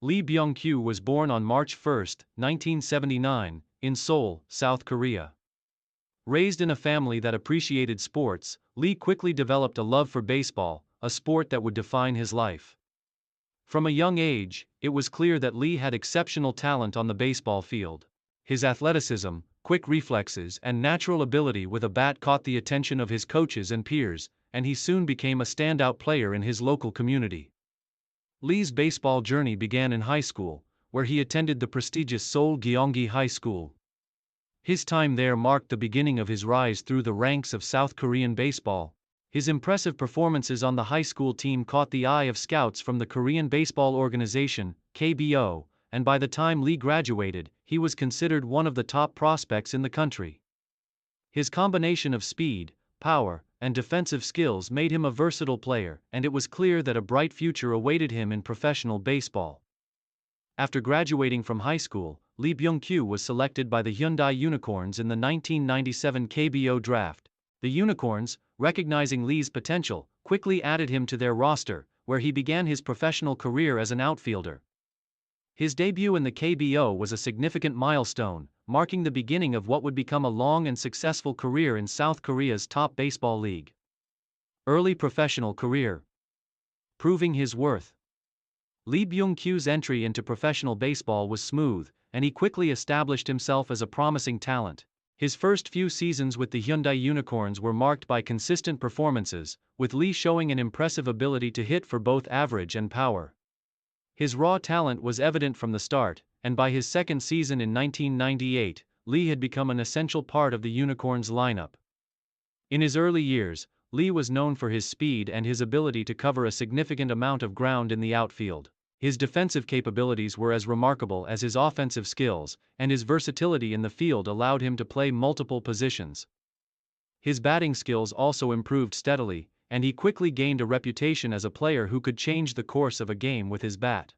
Lee Byung Kyu was born on March 1, 1979, in Seoul, South Korea. Raised in a family that appreciated sports, Lee quickly developed a love for baseball, a sport that would define his life. From a young age, it was clear that Lee had exceptional talent on the baseball field. His athleticism, quick reflexes, and natural ability with a bat caught the attention of his coaches and peers, and he soon became a standout player in his local community. Lee's baseball journey began in high school, where he attended the prestigious Seoul Gyeonggi High School. His time there marked the beginning of his rise through the ranks of South Korean baseball. His impressive performances on the high school team caught the eye of scouts from the Korean Baseball Organization, KBO, and by the time Lee graduated, he was considered one of the top prospects in the country. His combination of speed, power, and defensive skills made him a versatile player, and it was clear that a bright future awaited him in professional baseball. After graduating from high school, Lee Byung Kyu was selected by the Hyundai Unicorns in the 1997 KBO draft. The Unicorns, recognizing Lee's potential, quickly added him to their roster, where he began his professional career as an outfielder. His debut in the KBO was a significant milestone, marking the beginning of what would become a long and successful career in South Korea's top baseball league. Early professional career. Proving his worth. Lee Byung Kyu's entry into professional baseball was smooth, and he quickly established himself as a promising talent. His first few seasons with the Hyundai Unicorns were marked by consistent performances, with Lee showing an impressive ability to hit for both average and power. His raw talent was evident from the start, and by his second season in 1998, Lee had become an essential part of the Unicorns' lineup. In his early years, Lee was known for his speed and his ability to cover a significant amount of ground in the outfield. His defensive capabilities were as remarkable as his offensive skills, and his versatility in the field allowed him to play multiple positions. His batting skills also improved steadily, and he quickly gained a reputation as a player who could change the course of a game with his bat.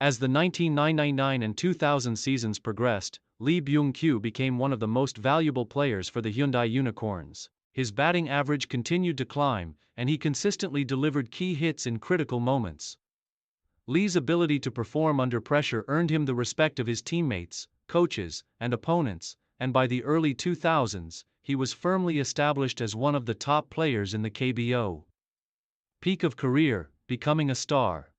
As the 1999 and 2000 seasons progressed, Lee Byung Kyu became one of the most valuable players for the Hyundai Unicorns. His batting average continued to climb, and he consistently delivered key hits in critical moments. Lee's ability to perform under pressure earned him the respect of his teammates, coaches, and opponents, and by the early 2000s, he was firmly established as one of the top players in the KBO. Peak of career, becoming a star.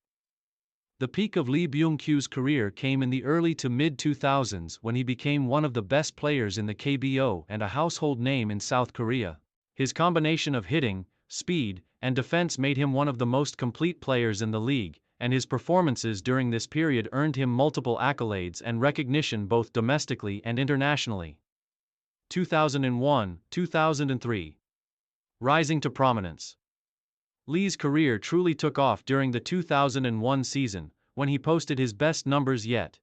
The peak of Lee Byung Kyu's career came in the early to mid-2000s when he became one of the best players in the KBO and a household name in South Korea. His combination of hitting, speed, and defense made him one of the most complete players in the league, and his performances during this period earned him multiple accolades and recognition both domestically and internationally. 2001-2003. Rising to prominence. Lee's career truly took off during the 2001 season, when he posted his best numbers yet.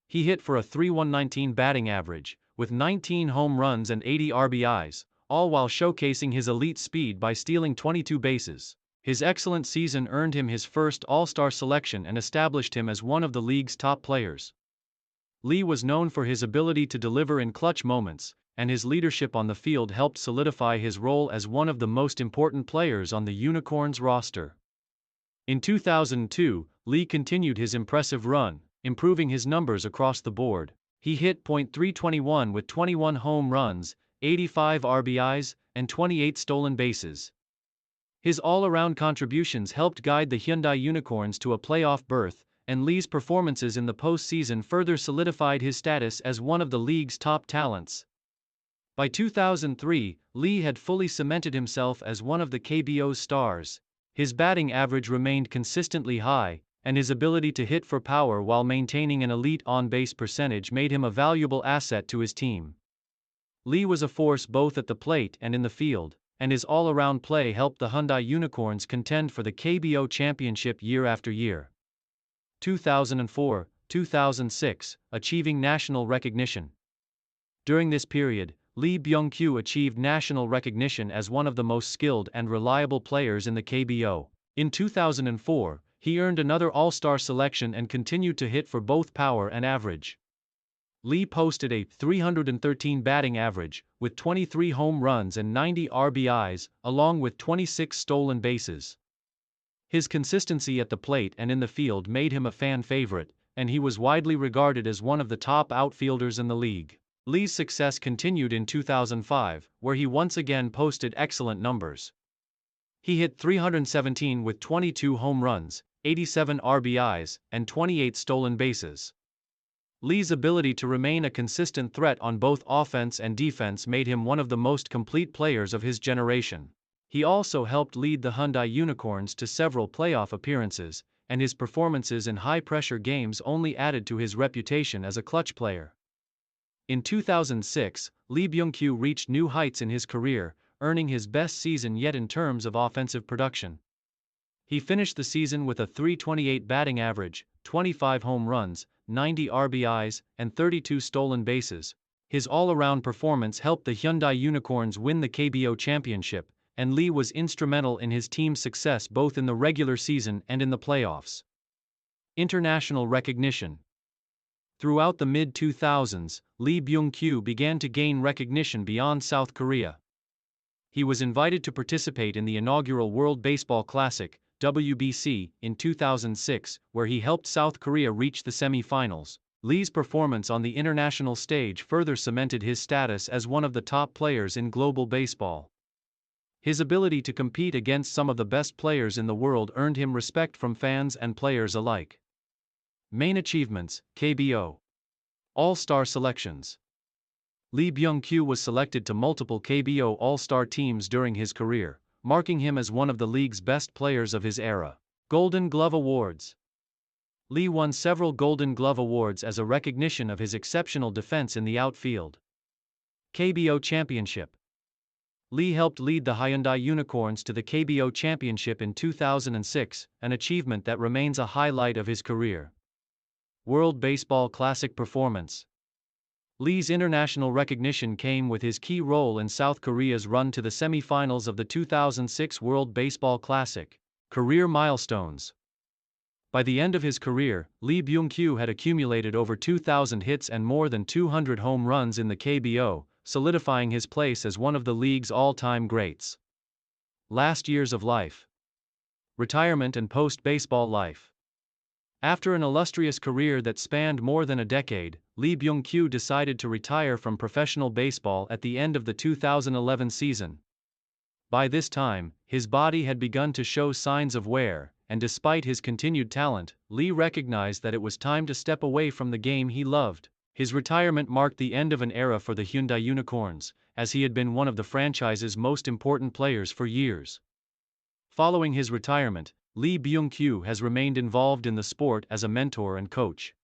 He hit for a .319 batting average, with 19 home runs and 80 RBIs, all while showcasing his elite speed by stealing 22 bases. His excellent season earned him his first All-Star selection and established him as one of the league's top players. Lee was known for his ability to deliver in clutch moments, and his leadership on the field helped solidify his role as one of the most important players on the Unicorns roster. In 2002, Lee continued his impressive run, improving his numbers across the board. He hit .321 with 21 home runs, 85 RBIs, and 28 stolen bases. His all-around contributions helped guide the Hyundai Unicorns to a playoff berth, and Lee's performances in the postseason further solidified his status as one of the league's top talents. By 2003, Lee had fully cemented himself as one of the KBO's stars. His batting average remained consistently high, and his ability to hit for power while maintaining an elite on-base percentage made him a valuable asset to his team. Lee was a force both at the plate and in the field, and his all-around play helped the Hyundai Unicorns contend for the KBO championship year after year. 2004-2006, achieving national recognition. During this period, Lee Byung Kyu achieved national recognition as one of the most skilled and reliable players in the KBO. In 2004, he earned another All-Star selection and continued to hit for both power and average. Lee posted a .313 batting average, with 23 home runs and 90 RBIs, along with 26 stolen bases. His consistency at the plate and in the field made him a fan favorite, and he was widely regarded as one of the top outfielders in the league. Lee's success continued in 2005, where he once again posted excellent numbers. He hit .317 with 22 home runs, 87 RBIs, and 28 stolen bases. Lee's ability to remain a consistent threat on both offense and defense made him one of the most complete players of his generation. He also helped lead the Hyundai Unicorns to several playoff appearances, and his performances in high-pressure games only added to his reputation as a clutch player. In 2006, Byung Kyu reached new heights in his career, earning his best season yet in terms of offensive production. He finished the season with a .328 batting average, 25 home runs, 90 RBIs, and 32 stolen bases. His all-around performance helped the Hyundai Unicorns win the KBO championship, and Lee was instrumental in his team's success both in the regular season and in the playoffs. International recognition. Throughout the mid-2000s, Byung Kyu began to gain recognition beyond South Korea. He was invited to participate in the inaugural World Baseball Classic, WBC, in 2006, where he helped South Korea reach the semi-finals. Lee's performance on the international stage further cemented his status as one of the top players in global baseball. His ability to compete against some of the best players in the world earned him respect from fans and players alike. Main achievements: KBO All-Star selections. Byung Kyu was selected to multiple KBO All-Star teams during his career, marking him as one of the league's best players of his era. Golden Glove Awards. Lee won several Golden Glove Awards as a recognition of his exceptional defense in the outfield. KBO Championship. Lee helped lead the Hyundai Unicorns to the KBO Championship in 2006, an achievement that remains a highlight of his career. World Baseball Classic performance. Lee's international recognition came with his key role in South Korea's run to the semi-finals of the 2006 World Baseball Classic. Career milestones. By the end of his career, Byung Kyu had accumulated over 2,000 hits and more than 200 home runs in the KBO, solidifying his place as one of the league's all-time greats. Last years of life. Retirement and post-baseball life. After an illustrious career that spanned more than a decade, Byung Kyu decided to retire from professional baseball at the end of the 2011 season. By this time, his body had begun to show signs of wear, and despite his continued talent, Lee recognized that it was time to step away from the game he loved. His retirement marked the end of an era for the Hyundai Unicorns, as he had been one of the franchise's most important players for years. Following his retirement, Byung Kyu has remained involved in the sport as a mentor and coach.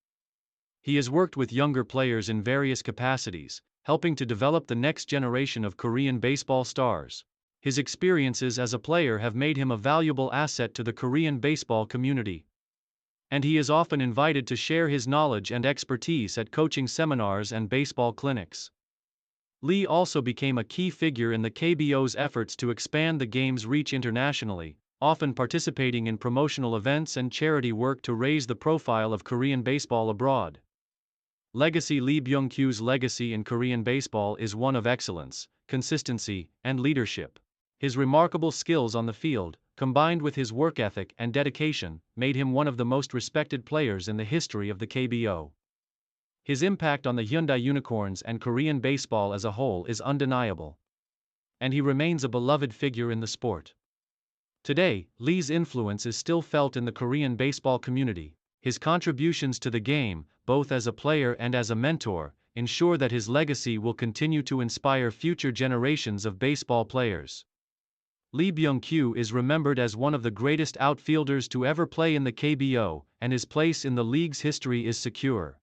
He has worked with younger players in various capacities, helping to develop the next generation of Korean baseball stars. His experiences as a player have made him a valuable asset to the Korean baseball community. And he is often invited to share his knowledge and expertise at coaching seminars and baseball clinics. Lee also became a key figure in the KBO's efforts to expand the game's reach internationally, often participating in promotional events and charity work to raise the profile of Korean baseball abroad. Legacy. Byung Kyu's legacy in Korean baseball is one of excellence, consistency, and leadership. His remarkable skills on the field, combined with his work ethic and dedication, made him one of the most respected players in the history of the KBO. His impact on the Hyundai Unicorns and Korean baseball as a whole is undeniable. And he remains a beloved figure in the sport. Today, Lee's influence is still felt in the Korean baseball community. His contributions to the game, both as a player and as a mentor, ensure that his legacy will continue to inspire future generations of baseball players. Byung Kyu is remembered as one of the greatest outfielders to ever play in the KBO, and his place in the league's history is secure.